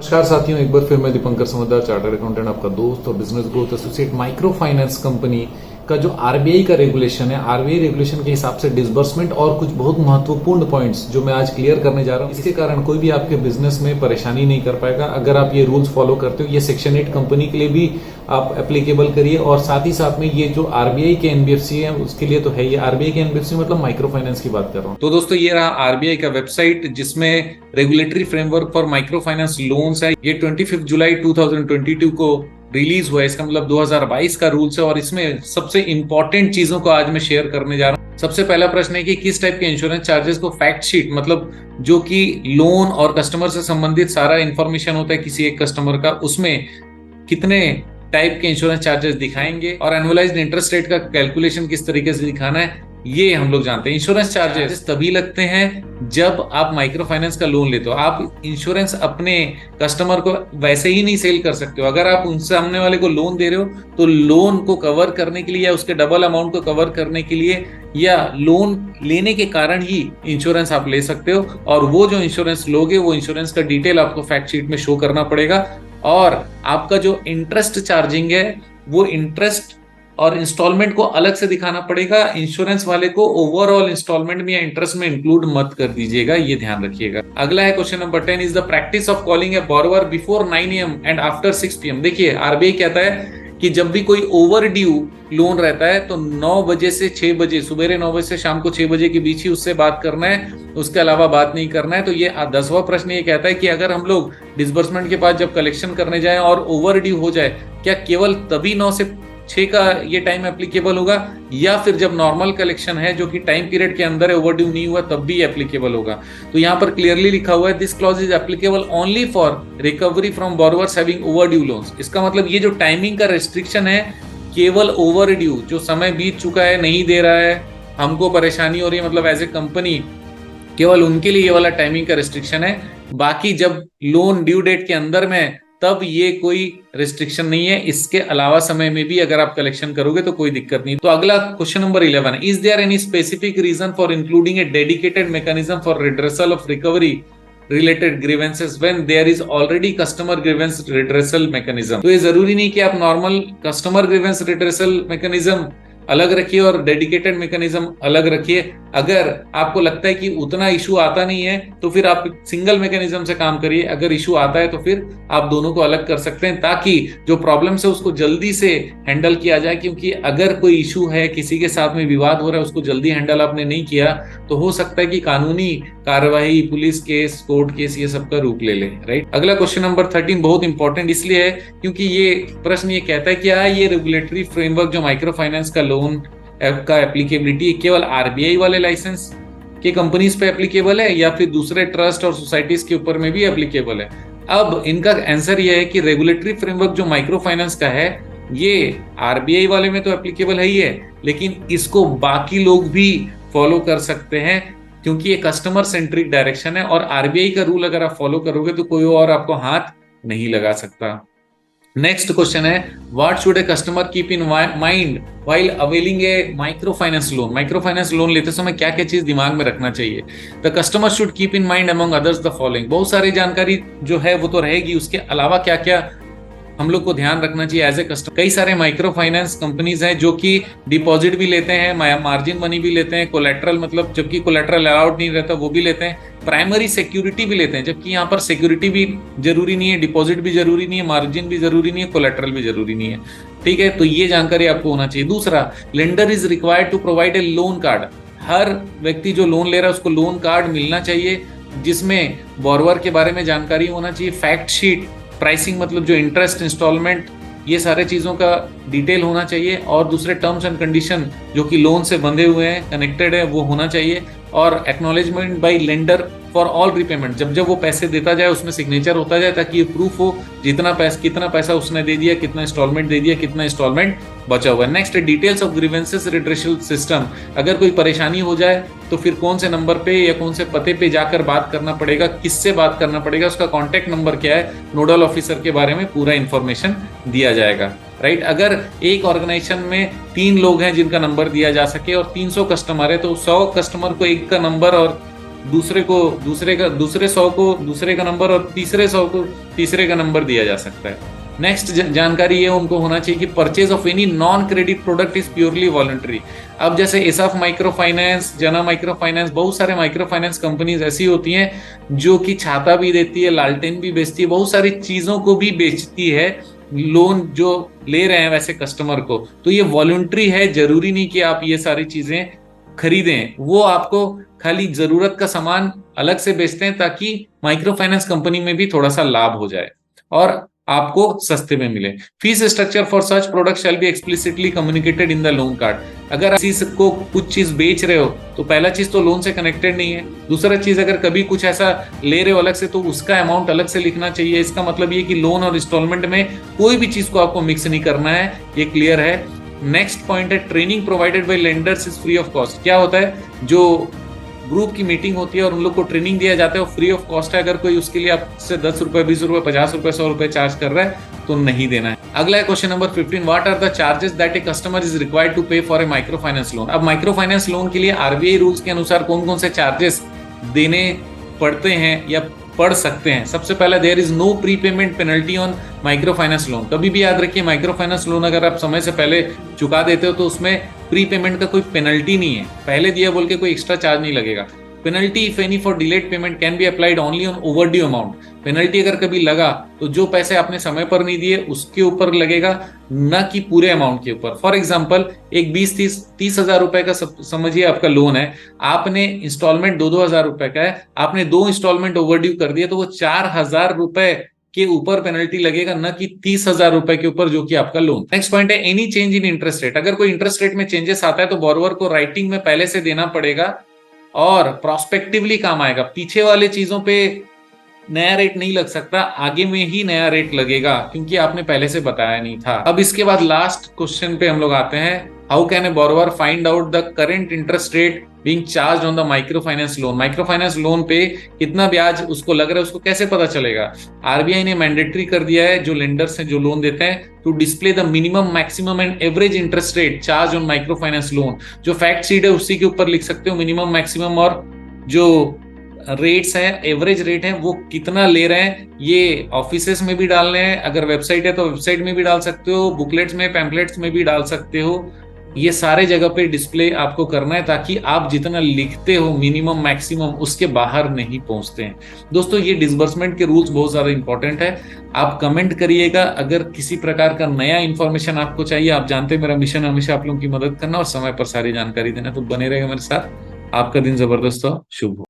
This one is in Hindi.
नमस्कार साथियों, एक बार फिर मैं दीपंकर समझदार, चार्टर्ड अकाउंटेंट, आपका दोस्त और business growth associate. Micro finance company का जो आरबीआई का रेगुलेशन है, आरबीआई रेगुलेशन के हिसाब से डिसबर्समेंट और कुछ बहुत महत्वपूर्ण पॉइंट्स जो मैं आज क्लियर करने जा रहा हूं। इसके कारण कोई भी आपके बिजनेस में परेशानी नहीं कर पाएगा अगर आप ये रूल्स फॉलो करते हो। ये सेक्शन 8 कंपनी के लिए भी आप एप्लीकेबल करिए और साथ ही साथ में ये जो आरबीआई के एनबीएफसी है उसके लिए तो है। ये आरबीआई के एनबीएफसी मतलब माइक्रो फाइनेंस की बात कर रहा हूं। तो दोस्तों, ये रहा आरबीआई का वेबसाइट जिसमें regulatory framework for micro finance loans है। ये 25 जुलाई 2022 को रिलीज हुआ है। इसका मतलब 2022 का रूल्स है और इसमें सबसे इंपॉर्टेंट चीजों को आज मैं शेयर करने जा रहा हूं। सबसे पहला प्रश्न है कि किस टाइप के इंश्योरेंस चार्जेस को फैक्ट शीट, मतलब जो कि लोन और कस्टमर से संबंधित सारा इंफॉर्मेशन होता है किसी एक कस्टमर का, उसमें कितने टाइप के इंश्योरेंस चार्जेस दिखाएंगे और एनुअलाइज्ड इंटरेस्ट रेट का कैलकुलेशन किस तरीके से दिखाना है, ये हम लोग जानते हैं। इंश्योरेंस चार्जेस तभी लगते हैं जब आप माइक्रो फाइनेंस का लोन लेते हो। आप इंश्योरेंस अपने कस्टमर को वैसे ही नहीं सेल कर सकते हो। अगर आप उनसे सामने वाले को लोन दे रहे हो तो लोन को कवर करने के लिए या उसके डबल अमाउंट को कवर करने के लिए या लोन लेने के कारण ही इंश्योरेंस आप ले सकते हो। और वो जो इंश्योरेंस लोगे वो इंश्योरेंस का डिटेल आपको फैक्ट शीट में शो करना पड़ेगा। और आपका जो इंटरेस्ट चार्जिंग है वो इंटरेस्ट और इंस्टॉलमेंट को अलग से दिखाना पड़ेगा। इंश्योरेंस वाले को ओवरऑल इंस्टॉलमेंट में या इंटरेस्ट में इंक्लूड मत कर दीजिएगा, ये ध्यान रखिएगा। अगला है question number 10, is the practice of calling A borrower before 9 AM and after 6 PM। देखिए, आरबीआई कहता है कि जब भी कोई ओवर ड्यू लोन रहता है तो 9 बजे से 6 बजे, सुबह 9 बजे से शाम को 6 बजे के बीच ही उससे बात करना है, उसके अलावा बात नहीं करना है। तो ये 10वां प्रश्न ये कहता है कि अगर हम लोग डिसबर्समेंट के बाद जब कलेक्शन करने जाएं और ओवर ड्यू हो जाए, क्या केवल तभी 9 से 6 का ये टाइम एप्लीकेबल होगा या फिर जब नॉर्मल कलेक्शन है जो कि टाइम पीरियड के अंदर है, ओवरड्यू नहीं हुआ, तब भी एप्लीकेबल होगा। तो यहाँ पर क्लियरली लिखा हुआ है, this clause is applicable only for recovery from borrowers having overdue loans. इसका मतलब ये जो टाइमिंग का रेस्ट्रिक्शन है, केवल ओवरड्यू, जो समय बीत चुका है, नहीं दे रहा है, हमको परेशानी हो रही है, मतलब एज ए कंपनी, केवल उनके लिए ये वाला टाइमिंग का रेस्ट्रिक्शन है। बाकी जब लोन ड्यू डेट के अंदर में तब ये कोई रिस्ट्रिक्शन नहीं है। इसके अलावा समय में भी अगर आप कलेक्शन करोगे तो कोई दिक्कत नहीं। तो अगला क्वेश्चन नंबर 11 है, is there any specific reason for including a dedicated mechanism for redressal of recovery related grievances when there is already customer grievance redressal mechanism. तो ये जरूरी नहीं कि आप normal customer grievance redressal mechanism अलग रखिए और डेडिकेटेड मैकेनिज्म अलग रखिए। अगर आपको लगता है कि उतना इशू आता नहीं है तो फिर आप सिंगल मैकेनिज्म से काम करिए। अगर इशू आता है तो फिर आप दोनों को अलग कर सकते हैं ताकि जो प्रॉब्लम्स है उसको जल्दी से हैंडल किया जाए। क्योंकि अगर कोई इशू है, किसी के साथ में विवाद हो रहा है, उसको जल्दी हैंडल आपने नहीं किया तो हो सकता है कि कानूनी कार्यवाही, पुलिस केस, कोर्ट केस, ये सब का रूप ले ले। राइट। अगला क्वेश्चन नंबर 13 बहुत इंपॉर्टेंट इसलिए है क्योंकि ये प्रश्न ये कहता है कि ये रेगुलेटरी फ्रेमवर्क जो माइक्रो फाइनेंस का लोन का एप्लीकेबिलिटी केवल आरबीआई वाले लाइसेंस के कंपनीज पे एप्लीकेबल है या फिर दूसरे ट्रस्ट और सोसाइटीज के ऊपर में भी एप्लीकेबल है। अब इनका आंसर ये है कि रेगुलेटरी फ्रेमवर्क जो माइक्रो फाइनेंस का है ये आरबीआई वाले में तो एप्लीकेबल है ही है, लेकिन इसको बाकी लोग भी फॉलो कर सकते हैं क्योंकि ये कस्टमर सेंट्रिक डायरेक्शन है और आरबीआई का रूल अगर आप फॉलो करोगे तो कोई और आपको हाथ नहीं लगा सकता। नेक्स्ट क्वेश्चन है, what should a customer keep in mind while availing A microfinance loan. Micro finance loan लेते समय क्या क्या चीज दिमाग में रखना चाहिए। The customer should keep in mind among others the following. बहुत सारी जानकारी जो है वो तो रहेगी, उसके अलावा क्या क्या हम लोग को ध्यान रखना चाहिए एज ए कस्टमर। कई सारे माइक्रो फाइनेंस कंपनीज हैं जो कि डिपॉजिट भी लेते हैं, मार्जिन मनी भी लेते हैं, कोलेट्रल मतलब जबकि कोलेट्रल अलाउड नहीं रहता वो भी लेते हैं, प्राइमरी सिक्योरिटी भी लेते हैं जबकि यहाँ पर सिक्योरिटी भी जरूरी नहीं है, डिपॉजिट भी जरूरी नहीं है, मार्जिन भी जरूरी नहीं है, कोलेट्रल भी जरूरी नहीं है। ठीक है, तो ये जानकारी आपको होना चाहिए। दूसरा, lender is required to provide a loan card. हर व्यक्ति जो लोन ले रहा है उसको लोन कार्ड मिलना चाहिए जिसमें बोरोवर के बारे में जानकारी होना चाहिए, फैक्ट शीट, प्राइसिंग मतलब जो इंटरेस्ट, इंस्टॉलमेंट, ये सारे चीजों का डिटेल होना चाहिए और दूसरे टर्म्स एंड कंडीशन जो कि लोन से बंधे हुए हैं, कनेक्टेड है, वो होना चाहिए। और acknowledgement by lender for all repayment, जब जब वो पैसे देता जाए उसमें सिग्नेचर होता जाए ताकि ये प्रूफ हो कितना पैसा उसने दे दिया, कितना इंस्टॉलमेंट दे दिया, कितना इंस्टॉलमेंट बचा हुआ है। Next, details of grievances redressal system. अगर कोई परेशानी हो जाए तो फिर कौन से नंबर पे या कौन से पते पे जाकर बात करना पड़ेगा, किससे बात करना पड़ेगा, उसका कॉन्टैक्ट नंबर क्या है, नोडल ऑफिसर के बारे में पूरा इंफॉर्मेशन दिया जाएगा। राइट। अगर एक ऑर्गेनाइजेशन में 3 लोग हैं जिनका नंबर दिया जा सके और 300 कस्टमर है तो 100 कस्टमर को एक का नंबर और दूसरे 100 को दूसरे का नंबर और तीसरे 100 को तीसरे का नंबर दिया जा सकता है। नेक्स्ट जानकारी ये उनको होना चाहिए कि purchase of any non credit product is purely voluntary. अब जैसे एसएफ माइक्रो फाइनेंस, जना माइक्रो फाइनेंस, बहुत सारे माइक्रो फाइनेंस कंपनीज ऐसी होती हैं जो कि छाता भी देती है, लालटेन भी बेचती है, बहुत सारी चीजों को भी बेचती है लोन जो ले रहे हैं वैसे कस्टमर को। तो ये वॉलंटरी है, जरूरी नहीं कि आप ये सारी चीजें खरीदें। वो आपको खाली जरूरत का सामान अलग से बेचते हैं ताकि माइक्रो फाइनेंस कंपनी में भी थोड़ा सा लाभ हो जाए और आपको सस्ते में मिले। Fees structure for such product shall be explicitly communicated in the loan card. अगर आप किसी को कुछ चीज बेच रहे हो तो पहला चीज तो लोन से कनेक्टेड नहीं है, दूसरा चीज अगर कभी कुछ ऐसा ले रहे हो अलग से तो उसका अमाउंट अलग से लिखना चाहिए। इसका मतलब ये कि लोन और इंस्टॉलमेंट में कोई भी चीज को आपको मिक्स नहीं करना है, ये क्लियर है। नेक्स्ट पॉइंट है training provided by lenders is free of cost. क्या होता है, जो ग्रुप की मीटिंग होती है और उन लोग को ट्रेनिंग दिया जाता है वो फ्री ऑफ कॉस्ट है। अगर कोई उसके लिए आपसे 10 रुपए, 20 रुपए, 50 रुपए, 100 रुपए चार्ज कर रहा है तो नहीं देना है। अगला है question number 15, what are the charges that a customer is required to pay for a microfinance loan. अब माइक्रो फाइनेंस लोन के लिए आरबीआई रूल्स के अनुसार कौन कौन से चार्जेस देने पड़ते हैं या पढ़ सकते हैं। सबसे पहला, there is no prepayment penalty on microfinance loan. कभी भी याद रखिए माइक्रो फाइनेंस लोन अगर आप समय से पहले चुका देते हो तो उसमें प्री पेमेंट का कोई पेनल्टी नहीं है, पहले दिया बोल के कोई एक्स्ट्रा चार्ज नहीं लगेगा। Penalty if any for delayed payment can be applied only on overdue amount. Penalty अगर कभी लगा तो जो पैसे आपने समय पर नहीं दिए उसके ऊपर लगेगा, न कि पूरे अमाउंट के ऊपर। फॉर एग्जांपल एक 20-30 हजार रुपए का समझिए आपका लोन है, आपने इंस्टॉलमेंट 2-2 हजार रुपए का है, आपने 2 इंस्टॉलमेंट ओवरड्यू कर दिया तो वो 4,000 रुपए के ऊपर पेनल्टी लगेगा, न कि 30,000 रुपए के ऊपर जो कि आपका लोन। नेक्स्ट पॉइंट है any change in interest rate. अगर कोई इंटरेस्ट रेट में चेंजेस आता है तो बोरोवर को राइटिंग में पहले से देना पड़ेगा और प्रोस्पेक्टिवली काम आएगा। पीछे वाले चीजों पे नया रेट नहीं लग सकता, आगे में ही नया रेट लगेगा क्योंकि आपने पहले से बताया नहीं था। अब इसके बाद लास्ट क्वेश्चन पे हम लोग आते हैं, how can a borrower find out the current interest rate being charge on the micro finance loan. Micro finance loan पे कितना ब्याज उसको लग रहा है उसको कैसे पता चलेगा। आरबीआई ने मैंडेटरी कर दिया है जो लेंडर्स हैं जो लोन देते हैं to display the minimum, maximum and average interest rate charge on microfinance loan. जो फैक्ट शीट है उसी के ऊपर लिख सकते हो मिनिमम, मैक्सिमम और जो रेट्स है, एवरेज रेट है वो कितना ले रहे हैं। ये ऑफिसेस में भी डालने हैं, अगर वेबसाइट है तो वेबसाइट में भी डाल सकते हो, बुकलेट्स में, पैम्पलेट्स में भी डाल सकते हो। ये सारे जगह पे डिस्प्ले आपको करना है ताकि आप जितना लिखते हो मिनिमम मैक्सिमम उसके बाहर नहीं पहुंचते हैं। दोस्तों ये डिसबर्समेंट के रूल्स बहुत ज्यादा इंपॉर्टेंट है। आप कमेंट करिएगा अगर किसी प्रकार का नया इंफॉर्मेशन आपको चाहिए। आप जानते हैं मेरा मिशन हमेशा आप लोगों की मदद करना और समय पर सारी जानकारी देना, तो बने रहेगा मेरे साथ। आपका दिन जबरदस्त हो, शुभ हो।